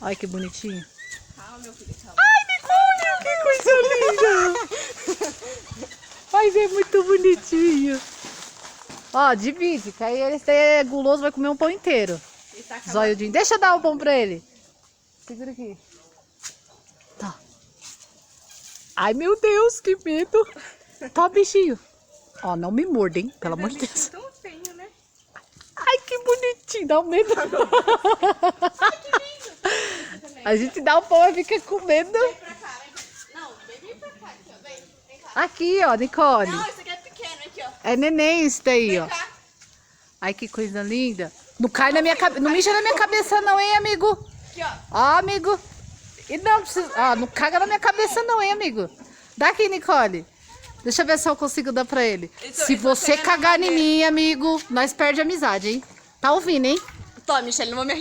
Olha que bonitinho. Calma, meu filho, calma. Ai, Nicole, que coisa linda. Mas é muito bonitinho. Ó, divide, que aí ele é guloso, vai comer um pão inteiro. Tá Zóiudinho. Deixa eu dar o pão pra ele. Segura aqui. Tá. Ai, meu Deus, que medo. Tá, bichinho. Ó, não me morda, hein? Pelo amor de Deus. tão feio, né? Ai, que bonitinho. Dá um medo. Ai, que lindo. A gente dá o pão e fica com medo. Vem pra cá, vem pra... Não, vem pra cá, aqui, ó. Vem cá. Aqui, ó, Nicole. Não, esse aqui é pequeno, aqui, ó. É neném isso daí, ó. Vem cá. Ai, que coisa linda. Não cai na minha cabeça. Não mija na minha cabeça, não, hein, amigo? Aqui, ó. Ó, amigo. E não precisa. Ah, não caga na minha cabeça, não, hein, amigo? Dá aqui, Nicole. Deixa eu ver se eu consigo dar pra ele. Se você cagar em mim, amigo, nós perde a amizade, hein? Tá ouvindo, hein? Toma, Michelle, não vou me